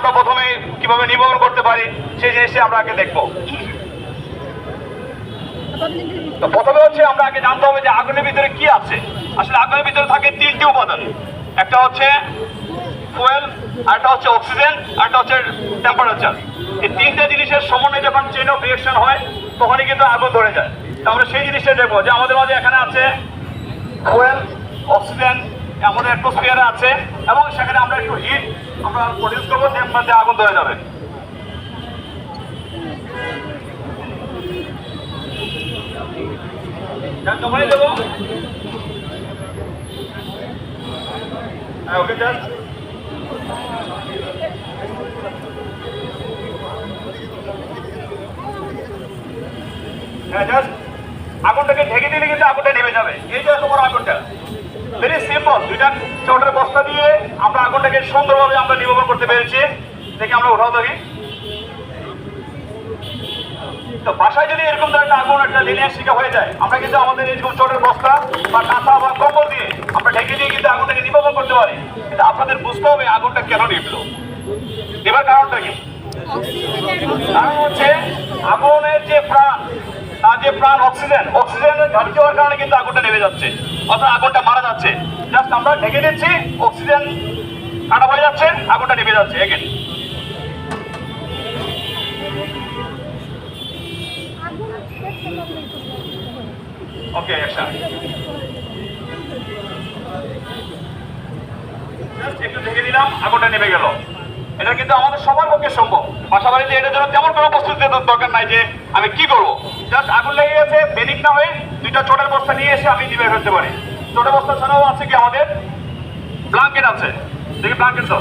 আমরা প্রথমে কিভাবে নির্মূল করতে পারি সেই জিনিসটা আমরা আগে দেখবো। তো প্রথমে হচ্ছে আমরা আগে জানতে হবে যে আগুনের ভিতরে কি আছে। আসলে আগুনের ভিতরে থাকে তিনটি উপাদান, একটা হচ্ছে ফুয়েল, আরেকটা হচ্ছে অক্সিজেন, আরেকটা হচ্ছে টেম্পারেচার। এই তিনটা জিনিসের সমন্বয়ে যখন চেইন অফ রিঅ্যাকশন হয় তখনই কিন্তু আগুন ধরে যায়। তাহলে সেই জিনিসটা দেখবো যে আমাদের মাঝে এখানে আছে ফুয়েল, অক্সিজেন আমাদের অ্যাটমসফিয়ারে আছে, এবং সেখানে আমরা একটু হিট আমরা প্রডিউস করবো, যে মধ্যে আগুন ধরে যাবে। জমাই দেবো, ওকে জাস্ট আগুনটাকে ঢেকে দিলে কিন্তু আগুনটা নেমে যাবে। এই যে এত বড় আগুনটা, ভেরি সিম্পল, দুইটা চটের বস্তা দিয়ে আমরা আগুনটাকে সুন্দরভাবে আমরা নির্বাপন করতে পেরেছি। দেখে আমরা উঠাও থাকি। তো বাসায় যদি এরকম ধরনের আগুন একটা লিনিয়ার শিকা হয়ে যায়, আমরা কিন্তু আমাদের এরকম চটের বস্তা বা কাঁথা বা কম্বল দিয়ে আমরা ঢেকে দিয়ে কিন্তু আগুনটাকে নির্বাপন করতে পারি। কিন্তু আপনাদের বুঝতে হবে আগুনটা কেন নিভলো, এবার কারণটা কি? কারণ হচ্ছে আগুনের যে প্রাণ, তার যে প্রাণ অক্সিজেন, অক্সিজেনের ঘাটতি হওয়ার কারণে কিন্তু আগুনটা নেমে যাচ্ছে, অর্থাৎ আগুনটা মারা যাচ্ছে। জাস্ট আমরা ঢেকে দিচ্ছি, অক্সিজেন কাটা হয়ে যাচ্ছে, আগুনটা নেমে যাচ্ছে। এগেন ওকে, একটু ঢেকে দিলাম, আগুনটা নেমে গেল। এটা কিন্তু আমাদের সবার পক্ষে সম্ভব। বাসা বাড়িতে এটার জন্য তেমন কোনো প্রস্তুতি দরকার নাই যে আমি কি করবো। জাস্ট আগুন লেগে গেছে, বেনিক না হয়ে দুইটা চটের বস্তা নিয়ে এসে আমি নিভে ফেলতে পারি। চটের বস্তা ছাড়াও আছে কি আমাদের ব্ল্যাঙ্কেট আছে, দেখি ব্ল্যাঙ্কেট তো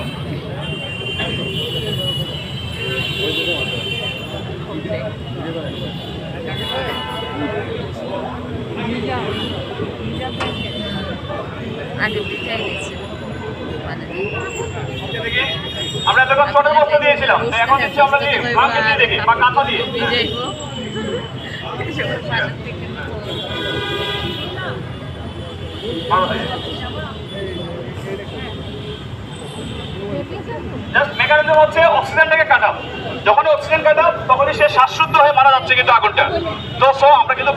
আমরা যখন চটের বস্তা দিয়েছিলাম, এখন দিচ্ছি আমরা দিয়ে ব্ল্যাঙ্কেট দিয়ে দেখি বা কাঁথা দিয়ে। জাস্ট মেকানিজম হচ্ছে অক্সিজেনটাকে কাটাও। যখনই অক্সিজেন কাটাও তখনই সে শ্বাসরুদ্ধ হয়ে মারা যাচ্ছে কিন্তু আগুনটা। তো আমরা কিন্তু